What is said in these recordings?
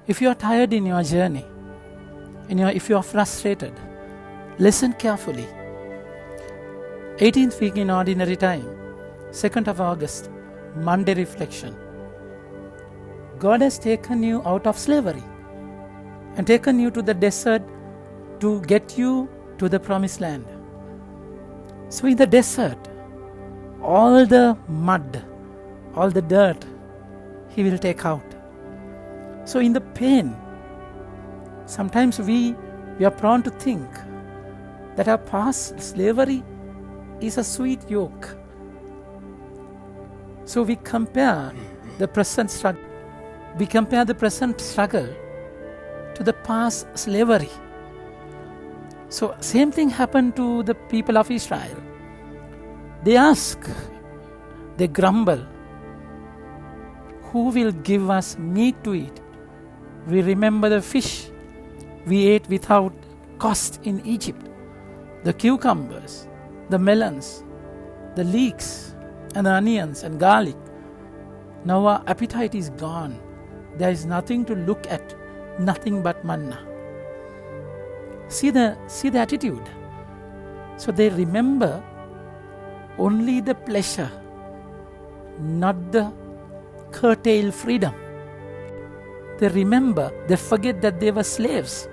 If you are tired in your journey, if you are frustrated, listen carefully. 18th week in ordinary time, 2nd of August, Monday reflection. God has taken you out of slavery and taken you to the desert to get you to the promised land. So in the desert, all the mud, all the dirt, He will take out. So in the pain, sometimes we are prone to think that our past slavery is a sweet yoke. So we compare the present struggle. We compare the present struggle to the past slavery. So same thing happened to the people of Israel. They ask, they grumble, who will give us meat to eat? We remember the fish we ate without cost in Egypt, the cucumbers, the melons, the leeks, and the onions and garlic. Now our appetite is gone. There is nothing to look at, nothing but manna. See the attitude. So they remember only the pleasure, not the curtailed freedom. They remember, they forget that they were slaves.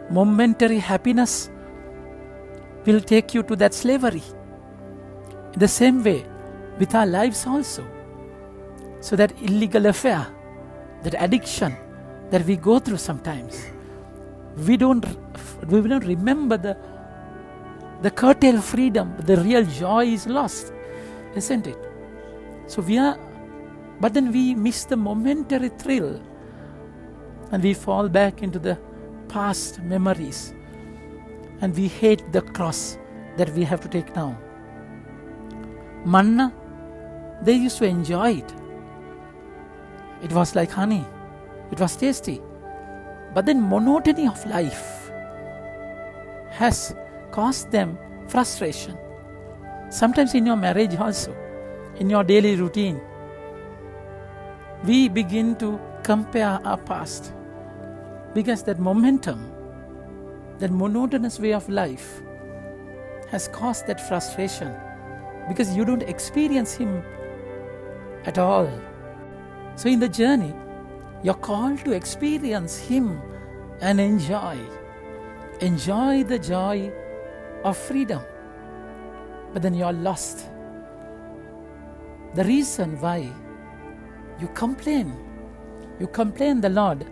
Momentary happiness will take you to that slavery. In the same way, with our lives also. So that illegal affair, that addiction that we go through sometimes, we don't remember the curtailed freedom. The real joy is lost, isn't it? So but then we miss the momentary thrill, and we fall back into the past memories, and we hate the cross that we have to take now. Manna, they used to enjoy it. It was like honey. It was tasty. But then monotony of life has caused them frustration. Sometimes in your marriage also, in your daily routine, we begin to compare our past, because that momentum, that monotonous way of life has caused that frustration, because you don't experience Him at all. So in the journey, you're called to experience Him and enjoy the joy of freedom. But then you're lost. The reason why you complain the Lord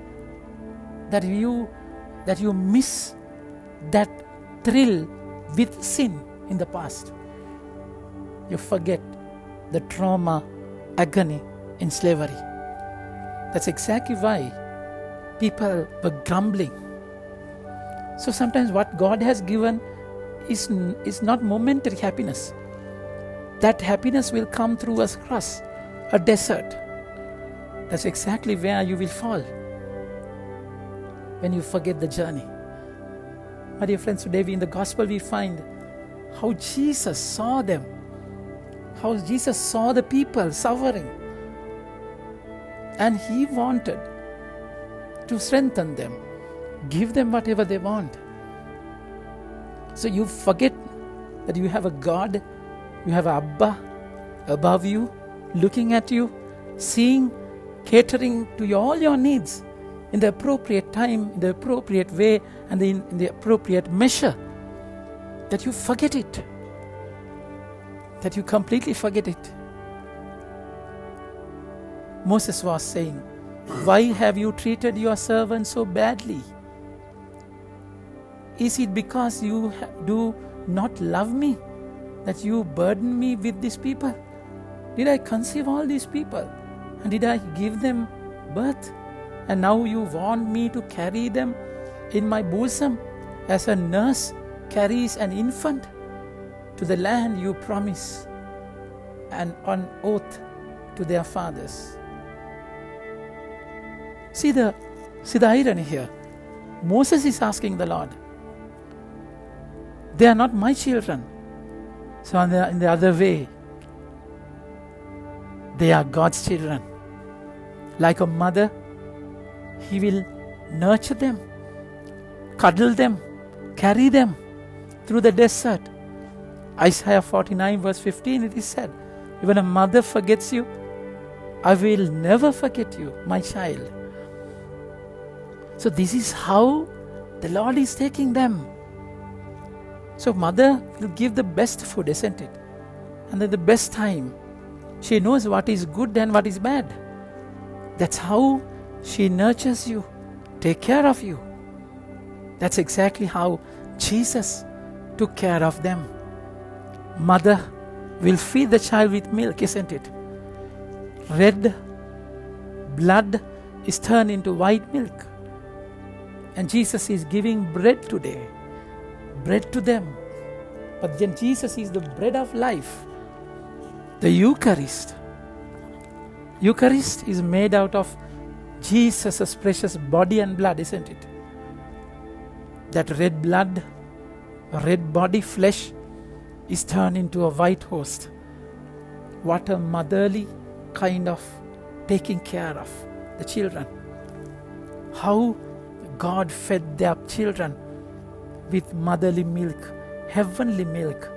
that you miss that thrill with sin in the past. You forget the trauma, agony in slavery. That's exactly why people were grumbling. So sometimes what God has given is not momentary happiness. That happiness will come through a cross, a desert. That's exactly where you will fall when you forget the journey. My dear friends, today in the gospel we find how Jesus saw them, how Jesus saw the people suffering, and He wanted to strengthen them, give them whatever they want. So you forget that you have a God, you have Abba above you, looking at you, seeing, catering to all your needs in the appropriate time, in the appropriate way, and in the appropriate measure. That you forget it. That you completely forget it. Moses was saying, "Why have you treated your servant so badly? Is it because you do not love me that you burden me with these people? Did I conceive all these people? And did I give them birth? And now you want me to carry them in my bosom as a nurse carries an infant to the land you promise and on oath to their fathers." See the irony here. Moses is asking the Lord, they are not my children. So in the other way, they are God's children. Like a mother He will nurture them, cuddle them, carry them through the desert. Isaiah 49 verse 15, it is said, "Even a mother forgets you, I will never forget you, my child." So this is how the Lord is taking them. So mother will give the best food, isn't it? And at the best time. She knows what is good and what is bad. That's how she nurtures you, take care of you. That's exactly how Jesus took care of them. Mother will feed the child with milk, isn't it? Red blood is turned into white milk. And Jesus is giving bread today, bread to them. But then Jesus is the bread of life. The Eucharist is made out of Jesus' precious body and blood, isn't it? That red blood, red body, flesh is turned into a white host. What a motherly kind of taking care of the children. How God fed their children with motherly milk, heavenly milk.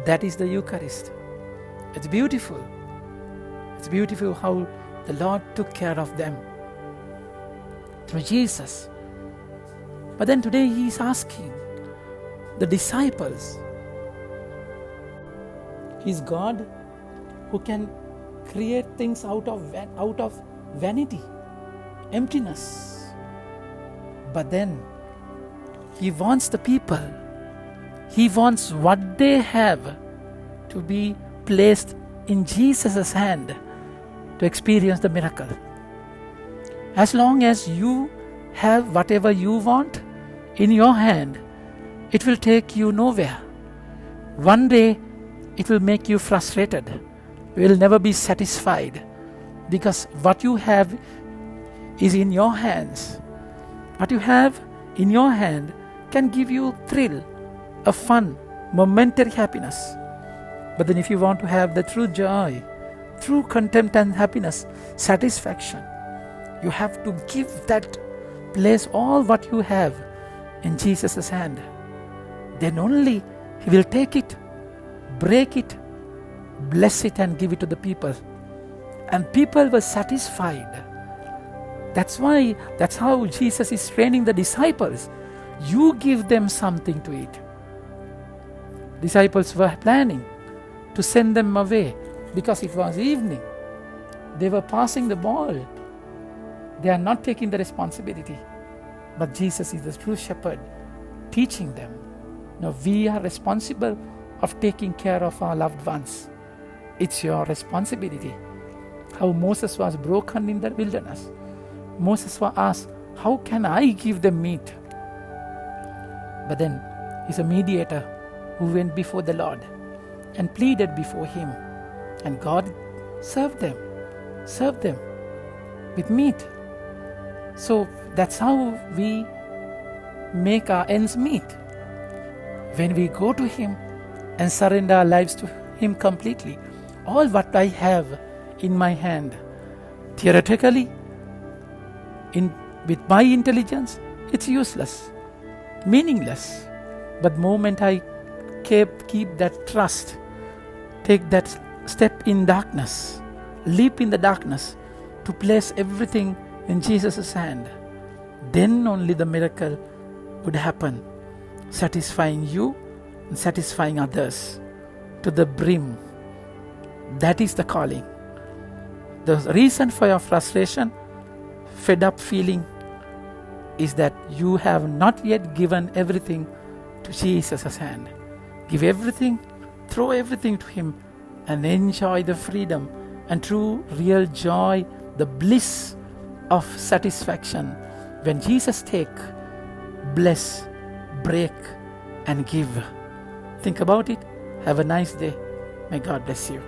That is the Eucharist. It's beautiful. It's beautiful how the Lord took care of them through Jesus. But then today He is asking the disciples. He's God who can create things out of vanity, emptiness. But then He wants the people. He wants what they have to be placed in Jesus' hand to experience the miracle. As long as you have whatever you want in your hand, it will take you nowhere. One day it will make you frustrated. You will never be satisfied because what you have is in your hands. What you have in your hand can give you thrill, a fun, momentary happiness. But then if you want to have the true joy, true content and happiness, satisfaction, you have to give that place all what you have in Jesus' hand. Then only He will take it, break it, bless it and give it to the people. And people were satisfied. That's how Jesus is training the disciples. You give them something to eat. Disciples were planning to send them away because it was evening. They were passing the ball. They are not taking the responsibility. But Jesus is the true shepherd, teaching them. Now we are responsible of taking care of our loved ones. It's your responsibility. How Moses was broken in the wilderness. Moses was asked, how can I give them meat? But then He's a mediator who went before the Lord and pleaded before Him. And God served them with meat. So that's how we make our ends meet. When we go to Him and surrender our lives to Him completely, all what I have in my hand, theoretically, with my intelligence, it's useless, meaningless. But the moment I keep that trust, take that step in darkness, leap in the darkness to place everything in Jesus' hand, then only the miracle would happen, satisfying you and satisfying others to the brim. That is the calling. The reason for your frustration, fed up feeling, is that you have not yet given everything to Jesus' hand. Give everything, throw everything to Him, and enjoy the freedom and true real joy, the bliss of satisfaction when Jesus take, bless, break and give. Think about it. Have a nice day. May God bless you.